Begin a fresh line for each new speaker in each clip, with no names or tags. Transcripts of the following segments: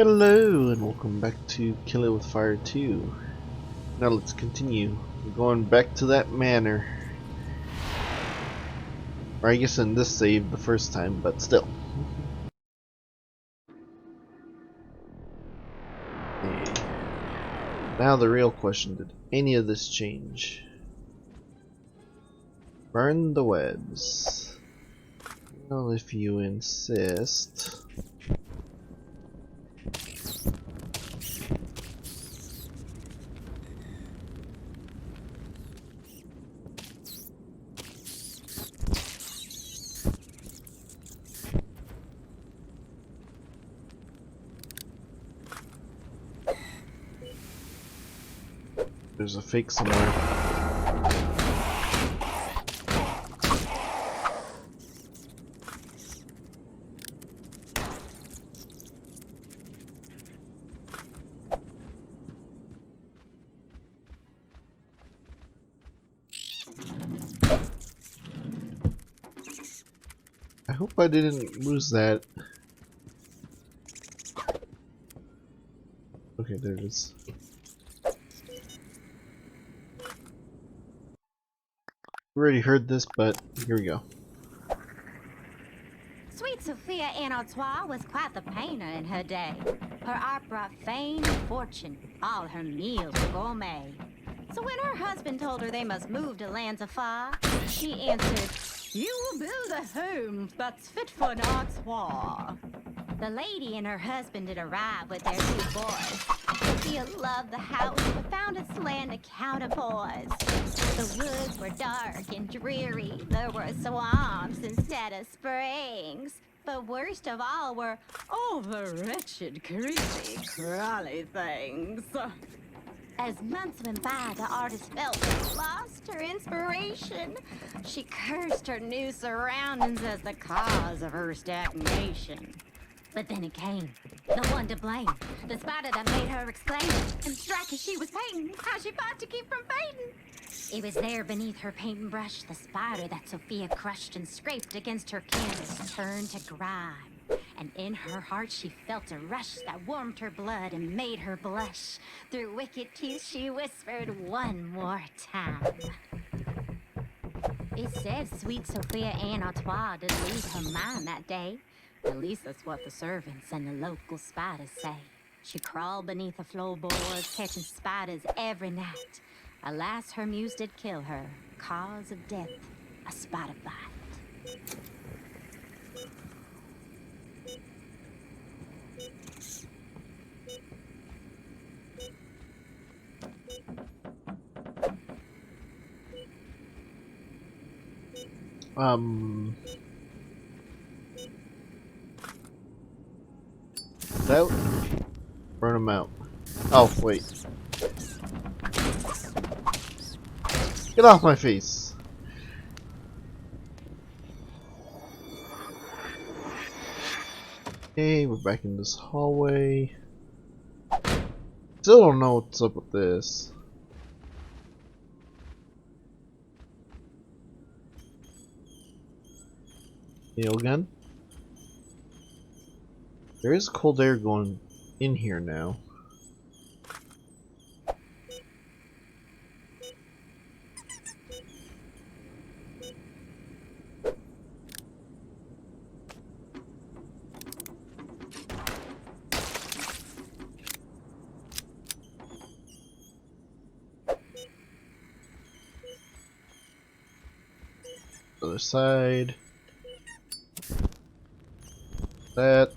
Hello and welcome back to Kill It With Fire 2. Now let's continue. We're going back to that manor. Or I guess in this save the first time, but still. Okay. Now the real question, did any of this change? Burn the webs. Well, if you insist. There's a fake somewhere. I hope I didn't lose that. Okay, there it is. Already heard this, but here we go.
Sweet Sophia Anne Artois was quite the painter in her day. Her art brought fame and fortune. All her meals were gourmet. So when her husband told her they must move to lands afar, she answered, "You will build a home that's fit for an Artois." The lady and her husband did arrive with their two boys. Sophia loved the house, but found its land a counterpoise. The woods were dark and dreary. There were swamps instead of springs. But worst of all were all the wretched, creepy, crawly things. As months went by, the artist felt she lost her inspiration. She cursed her new surroundings as the cause of her stagnation. But then it came, the one to blame, the spider that made her exclaim and strike as she was painting, how she fought to keep from fading. It was there beneath her paint brush, the spider that Sophia crushed and scraped against her canvas turned to grime. And in her heart she felt a rush that warmed her blood and made her blush. Through wicked teeth she whispered one more time. It said sweet Sophia Anne Artois did lose her mind that day. At least that's what the servants and the local spiders say. She crawled beneath the floorboards, catching spiders every night. Alas, her muse did kill her. Cause of death, a spider bite.
Out. Burn them out. Oh, wait. Get off my face! Okay, we're back in this hallway. Still don't know what's up with this. Nail gun. There is cold air going in here now. Other side. That.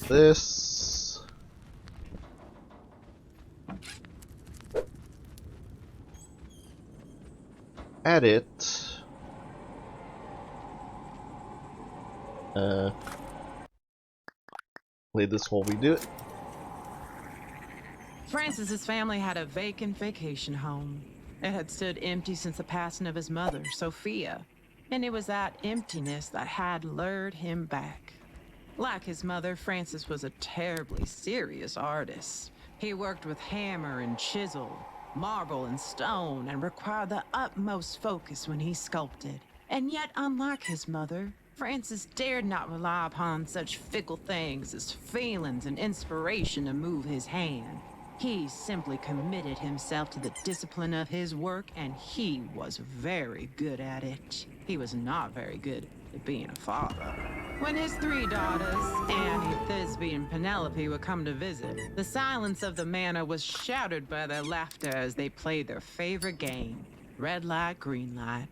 This. Add it. Play this while we do it.
Francis's family had a vacant vacation home. It had stood empty since the passing of his mother, Sophia, and it was that emptiness that had lured him back. Like his mother, Francis was a terribly serious artist. He worked with hammer and chisel, marble and stone, and required the utmost focus when he sculpted. And yet, unlike his mother, Francis dared not rely upon such fickle things as feelings and inspiration to move his hand. He simply committed himself to the discipline of his work, and he was very good at it. He was not very good at being a father. When his three daughters, Annie, Thisbe, and Penelope, would come to visit, the silence of the manor was shattered by their laughter as they played their favorite game, red light, green light.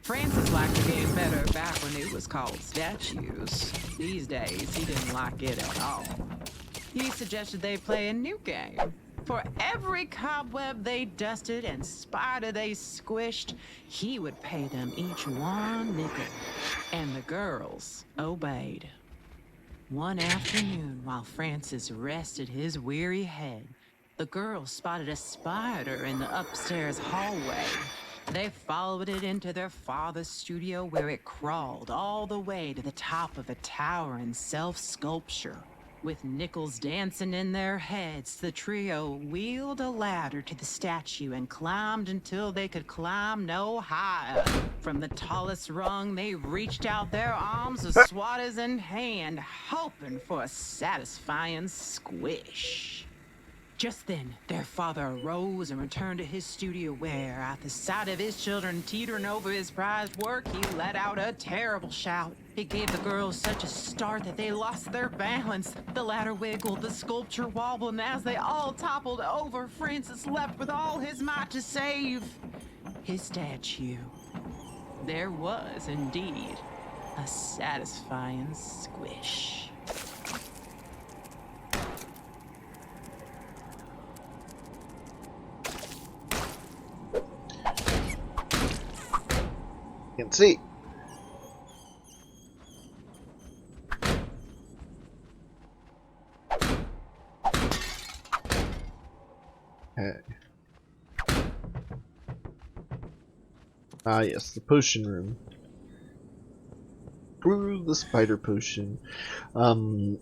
Francis liked the game better back when it was called statues. These days, he didn't like it at all. He suggested they play a new game. For every cobweb they dusted and spider they squished, he would pay them each 1 nickel. And the girls obeyed. One afternoon, while Francis rested his weary head, the girls spotted a spider in the upstairs hallway. They followed it into their father's studio, where it crawled all the way to the top of a towering self-sculpture. With nickels dancing in their heads, the trio wheeled a ladder to the statue and climbed until they could climb no higher. From the tallest rung, they reached out their arms with swatters in hand, hoping for a satisfying squish. Just then, their father arose and returned to his studio where, at the sight of his children teetering over his prized work, he let out a terrible shout. It gave the girls such a start that they lost their balance. The ladder wiggled, the sculpture wobbled, and as they all toppled over, Francis leapt with all his might to save his statue. There was, indeed, a satisfying squish.
Can't see. Okay. Ah, yes, the potion room. Brew the spider potion. Okay,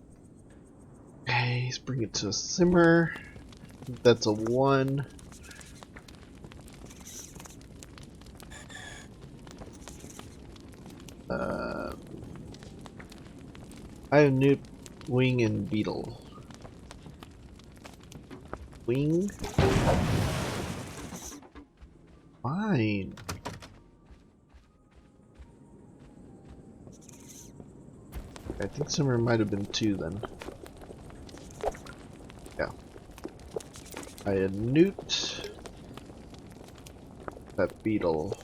let's bring it to a simmer. That's a 1. I have newt, wing, and beetle. Wing? Fine. I think simmer might have been 2 then. Yeah. I had newt. That beetle.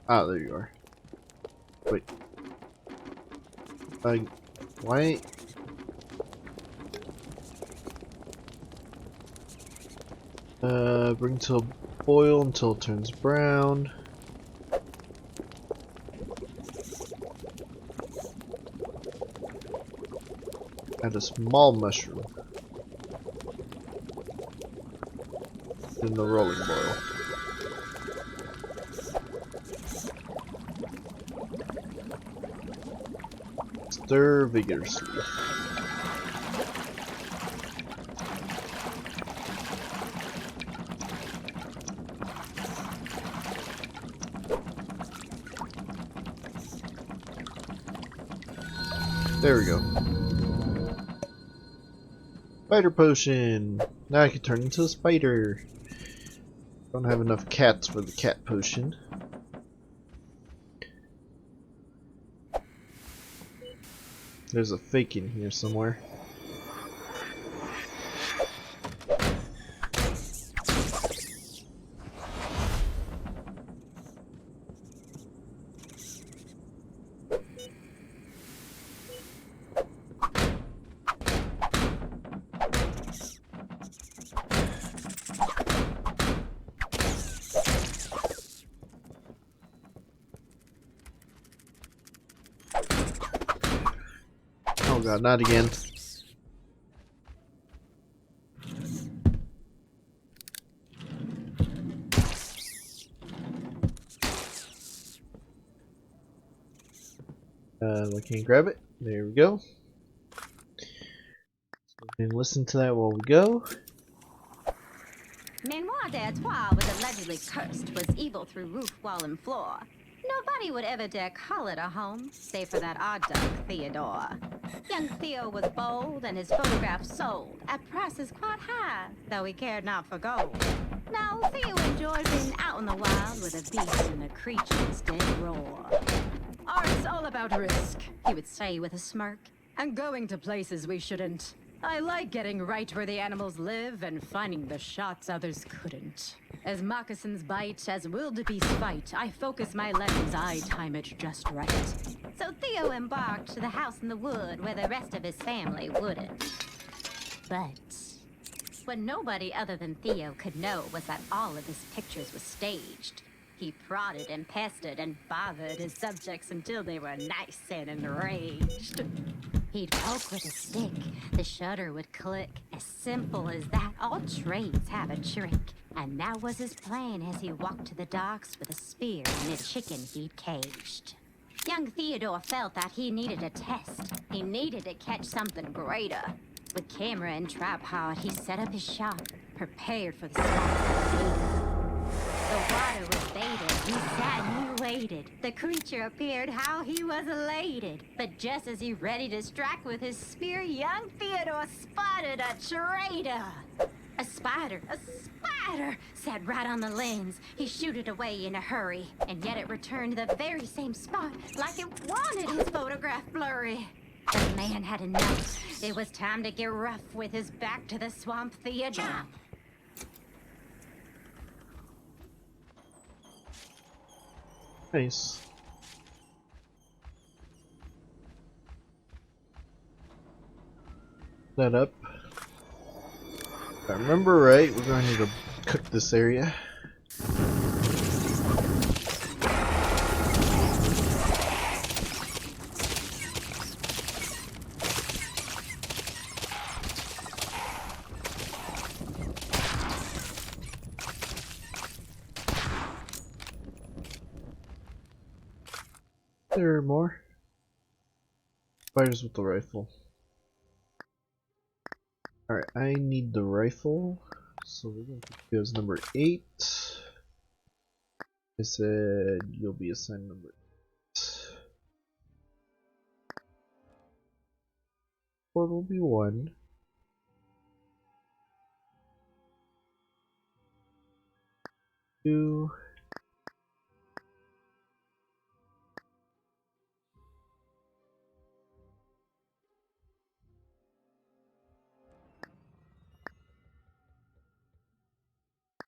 Ah, there you are. Wait. Why? Bring to a boil until it turns brown. Add a small mushroom in the rolling boil. Stir vigorously. There we go. Spider potion! Now I can turn into a spider. Don't have enough cats for the cat potion. There's a fake in here somewhere. Oh god, not again. I can't grab it. There we go. And listen to that while we go.
Manoir d'Artois was allegedly cursed, was evil through roof, wall, and floor. Nobody would ever dare call it a home, save for that odd dog, Theodore. Young Theo was bold, and his photograph sold at prices quite high, though he cared not for gold. Now, Theo enjoyed being out in the wild with a beast and a creature's dead roar. Art's all about risk, he would say with a smirk, and going to places we shouldn't. I like getting right where the animals live and finding the shots others couldn't. As moccasins bite, as wildebeest fight, I focus my lens, I time it just right. So Theo embarked to the house in the wood where the rest of his family wouldn't. But what nobody other than Theo could know was that all of his pictures were staged. He prodded and pestered and bothered his subjects until they were nice and enraged. He'd poke with a stick, the shutter would click. As simple as that, all trades have a trick. And that was his plan as he walked to the docks with a spear and a chicken he'd caged. Young Theodore felt that he needed a test. He needed to catch something greater. With camera and tripod, he set up his shot, prepared for the swamp. The water was baited, he sat and he waited. The creature appeared how he was elated. But just as he ready to strike with his spear, young Theodore spotted a traitor. A spider sat right on the lens. He shoot it away in a hurry, and yet it returned to the very same spot, like it wanted his photograph blurry. The man had enough. It was time to get rough with his back to the swamp Theodore.
Nice. That up. If I remember right, we're going to need to cook this area. There are more. Fighters with the rifle. Alright, I need the rifle. So we're going to put you as number 8. I said you'll be assigned number 8. Ford will be 1. Two.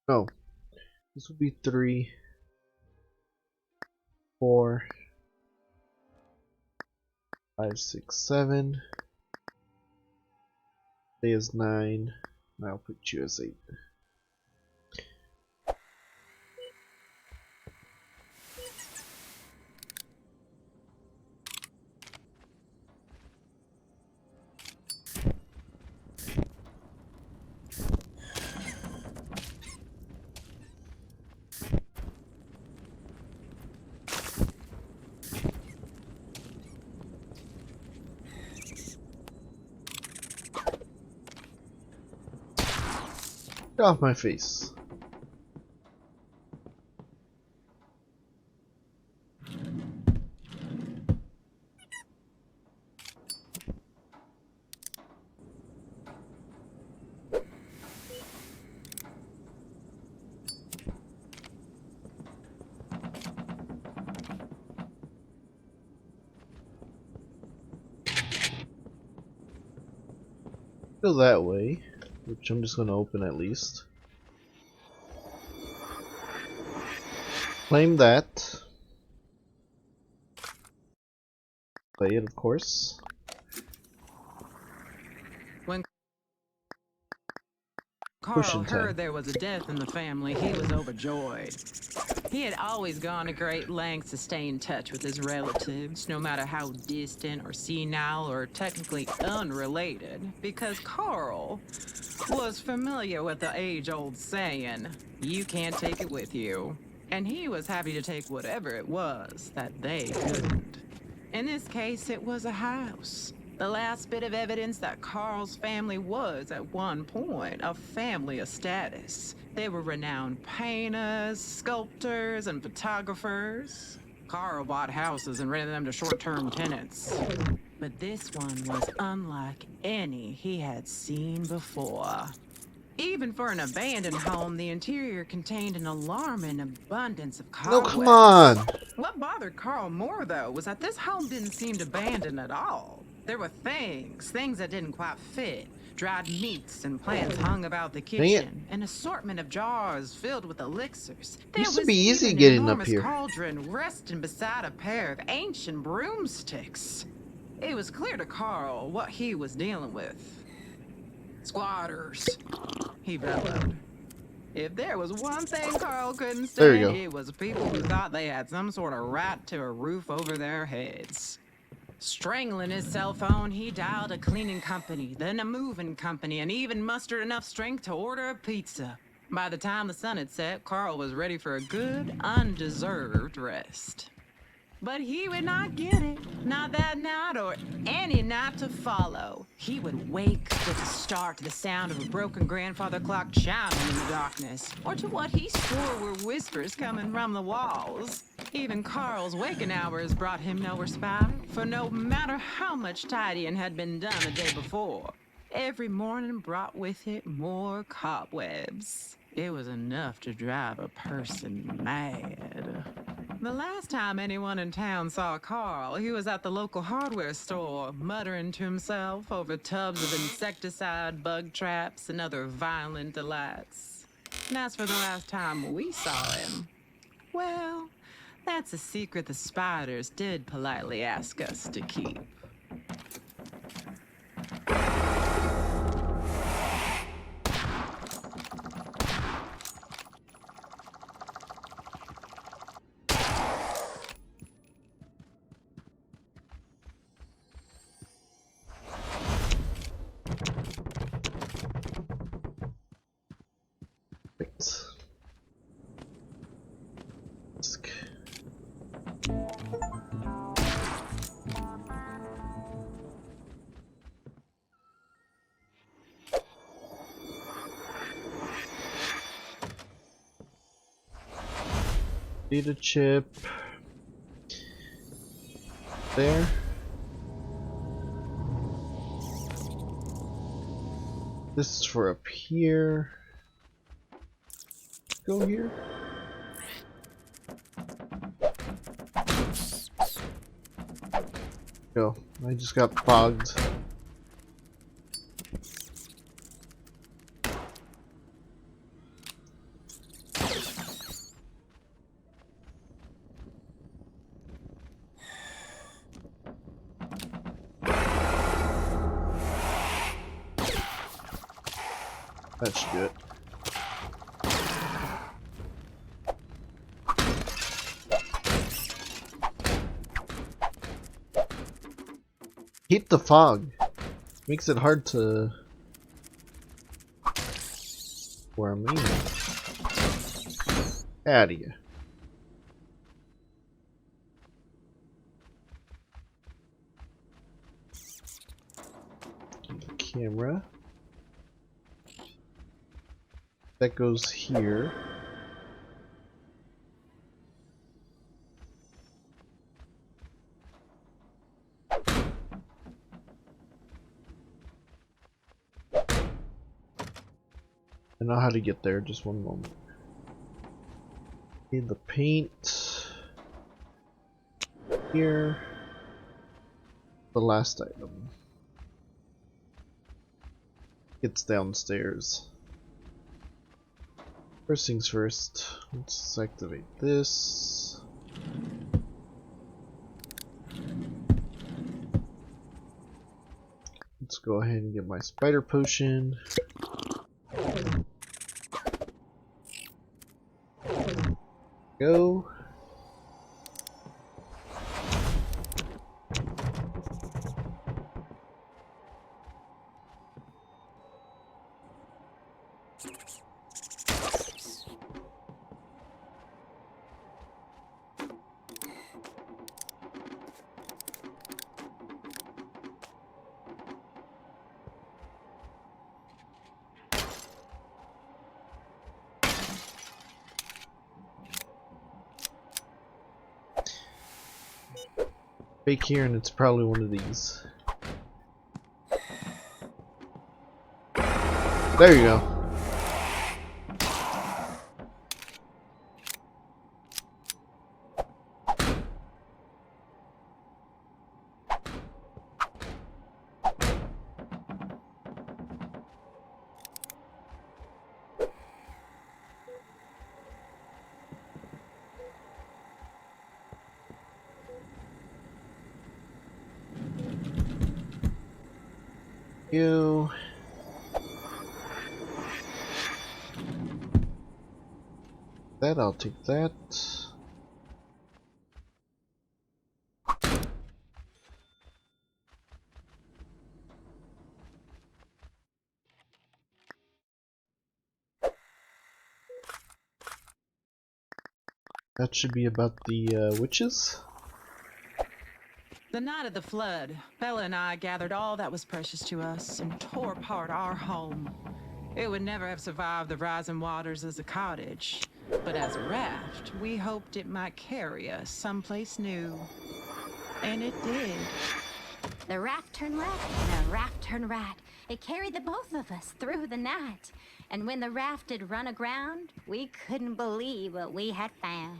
No, this would be 3, 4, 5, 6, 7. Stay as 9. And I'll put you as 8. Get off my face. Go that way, which I'm just going to open at least. Claim that. Play it, of course.
When
Pushing
Carl heard
time.
there was a death in the family, he was overjoyed. He had always gone to great lengths to stay in touch with his relatives, no matter how distant or senile or technically unrelated, because Carl was familiar with the age-old saying, "You can't take it with you." And he was happy to take whatever it was that they couldn't. In this case, it was a house. The last bit of evidence that Carl's family was, at one point, a family of status. They were renowned painters, sculptors, and photographers. Carl bought houses and rented them to short-term tenants. But this one was unlike any he had seen before. Even for an abandoned home, the interior contained an alarming abundance of
No,
cobwebs.
come on.
What bothered Carl more, though, was that this home didn't seem abandoned at all. There were things that didn't quite fit. Dried meats and plants hung about the
Dang it.
kitchen, an assortment of jars filled with elixirs.
Used to
was
be easy
even
getting
an
up
enormous
here.
cauldron resting beside a pair of ancient broomsticks. It was clear to Carl what he was dealing with. Squatters, he bellowed. If there was one thing Carl couldn't
There you
stand,
go.
it was people who thought they had some sort of right to a roof over their heads. Strangling his cell phone, he dialed a cleaning company, then a moving company, and even mustered enough strength to order a pizza. By the time the sun had set, Carl was ready for a good, undeserved rest. But he would not get it. Not that night or any night to follow. He would wake with a start to the sound of a broken grandfather clock chiming in the darkness, or to what he swore were whispers coming from the walls. Even Carl's waking hours brought him no respite, for no matter how much tidying had been done the day before, every morning brought with it more cobwebs. It was enough to drive a person mad. The last time anyone in town saw Carl, he was at the local hardware store, muttering to himself over tubs of insecticide, bug traps, and other violent delights. And as for the last time we saw him, well, that's a secret the spiders did politely ask us to keep.
Data chip. There. This is for up here. Go here. Go. I just got fogged. That should do it. Hate the fog. Makes it hard to where I'm aiming. Out of you. Camera. That goes here. I know how to get there, just one moment. Need the paint. Here. The last item. It's downstairs. First things first, let's activate this. Let's go ahead and get my spider potion. Go. Fake here, and it's probably one of these. There you go. You. That I'll take that. That should be about the witches.
The night of the flood, Bella and I gathered all that was precious to us and tore apart our home. It would never have survived the rising waters as a cottage, but as a raft, we hoped it might carry us someplace new. And it did.
The raft turned left and the raft turned right. It carried the both of us through the night. And when the raft had run aground, we couldn't believe what we had found.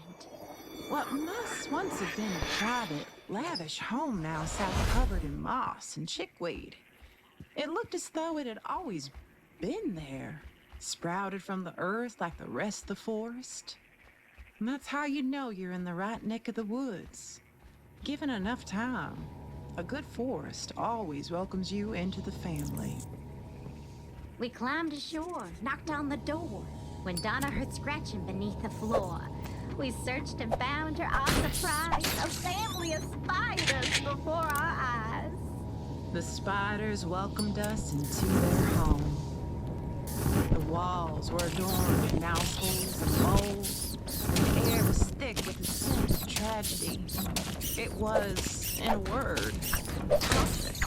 What must once have been a private, lavish home now sat covered in moss and chickweed. It looked as though it had always been there, sprouted from the earth like the rest of the forest. And that's how you know you're in the right neck of the woods. Given enough time, a good forest always welcomes you into the family.
We climbed ashore, knocked on the door, when Donna heard scratching beneath the floor. We searched and found, to our surprise, a family of spiders before our eyes.
The spiders welcomed us into their home. The walls were adorned with mouse holes and moles, and the air was thick with the scent of tragedy. It was, in a word, perfect.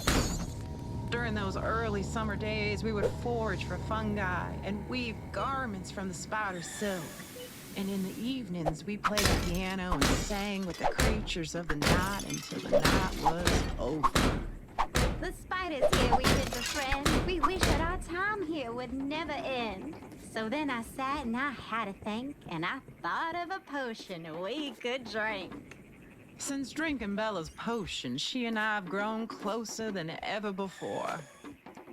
During those early summer days, we would forage for fungi and weave garments from the spider silk. And in the evenings, we played the piano and sang with the creatures of the night until the night was over.
The spiders here we did befriend. We wish that our time here would never end. So then I sat and I had to think, and I thought of a potion we could drink.
Since drinking Bella's potion, she and I have grown closer than ever before.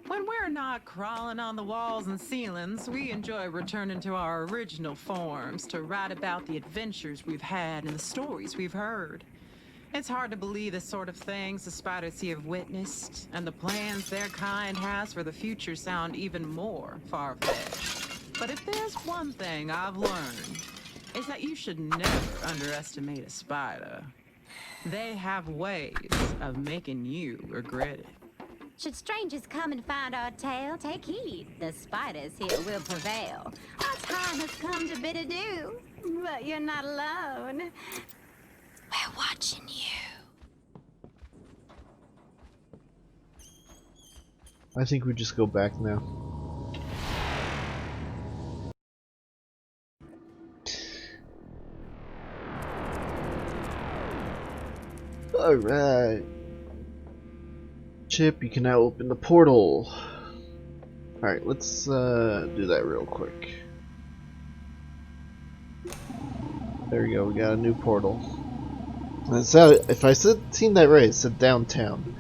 When we're not crawling on the walls and ceilings, we enjoy returning to our original forms to write about the adventures we've had and the stories we've heard. It's hard to believe the sort of things the spiders here have witnessed, and the plans their kind has for the future sound even more far-fetched. But if there's one thing I've learned, it's that you should never underestimate a spider. They have ways of making you regret it.
Should strangers come and find our tale, take heed, the spiders here will prevail. Our time has come to bid adieu, but you're not alone. We're watching you.
I think we just go back now. Alright. Chip, you can now open the portal. Alright, let's do that real quick. There we go, we got a new portal. And so, if I seen that right, it said downtown.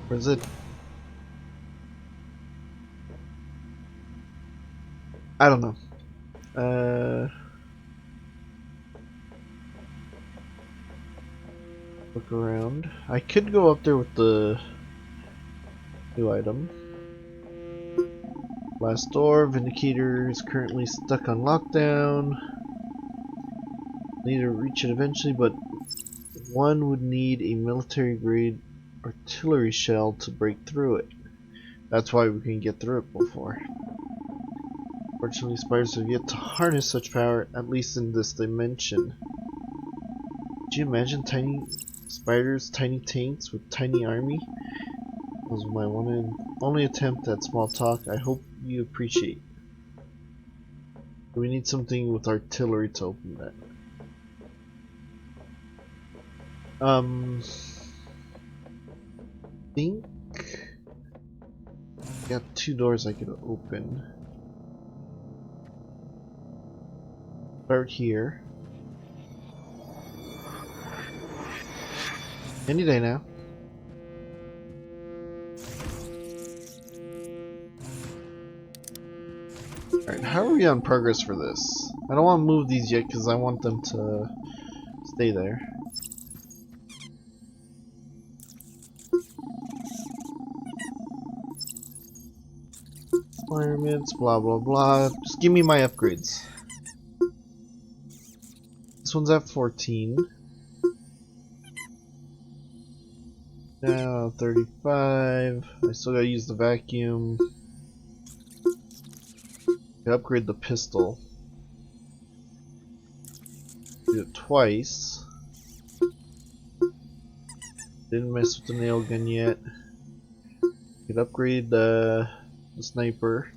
Or is it? I don't know. Look around. I could go up there with the new item. Last door. Vindicator is currently stuck on lockdown. Need to reach it eventually, but one would need a military grade artillery shell to break through it. That's why we can get through it before. Fortunately, spiders have yet to harness such power, at least in this dimension. Could you imagine tiny spiders, tiny tanks with tiny army? That was my one and only attempt at small talk. I hope you appreciate. We need something with artillery to open that. Think got 2 doors I could open. Start here. Any day now. Alright, how are we on progress for this? I don't want to move these yet because I want them to stay there. Requirements, blah blah blah. Just give me my upgrades. This one's at 14. Now 35. I still gotta use the vacuum. Upgrade the pistol. Do it twice. Didn't mess with the nail gun yet. Could upgrade the sniper.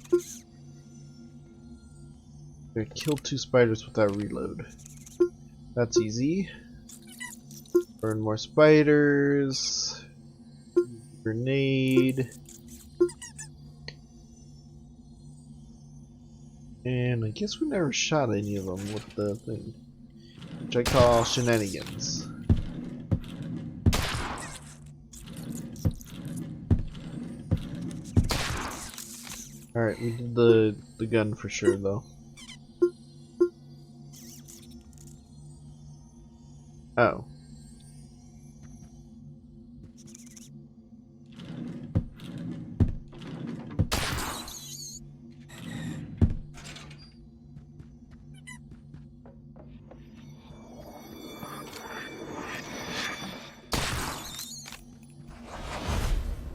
I killed 2 spiders without reload. That's easy. Burn more spiders. Grenade. And I guess we never shot any of them with the thing, which I call shenanigans. Alright, we did the gun for sure though. Oh.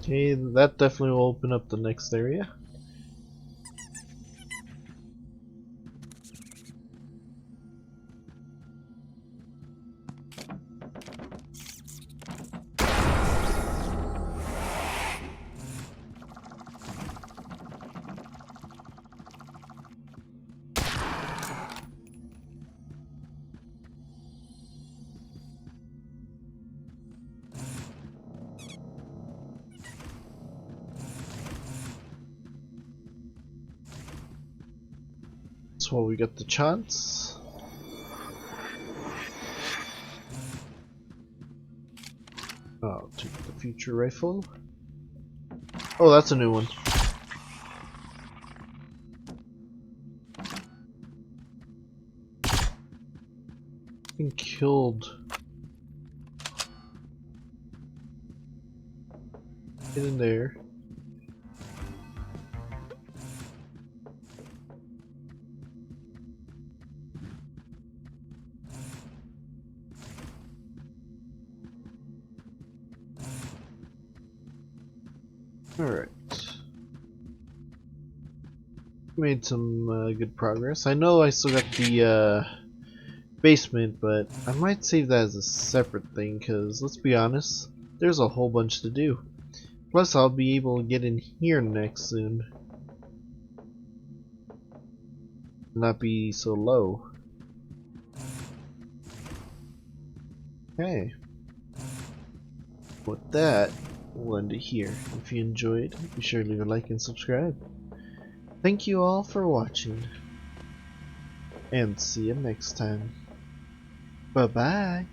Okay, that definitely will open up the next area. That's why we got the chance. Oh, took the future rifle. Oh, that's a new one. Been killed. Get in there. Alright. Made some good progress. I know I still got the basement, but I might save that as a separate thing because, let's be honest, there's a whole bunch to do. Plus I'll be able to get in here next soon. Not be so low. Okay. With that, we'll end it here. If you enjoyed, be sure to leave a like and subscribe. Thank you all for watching, and see you next time. Bye bye.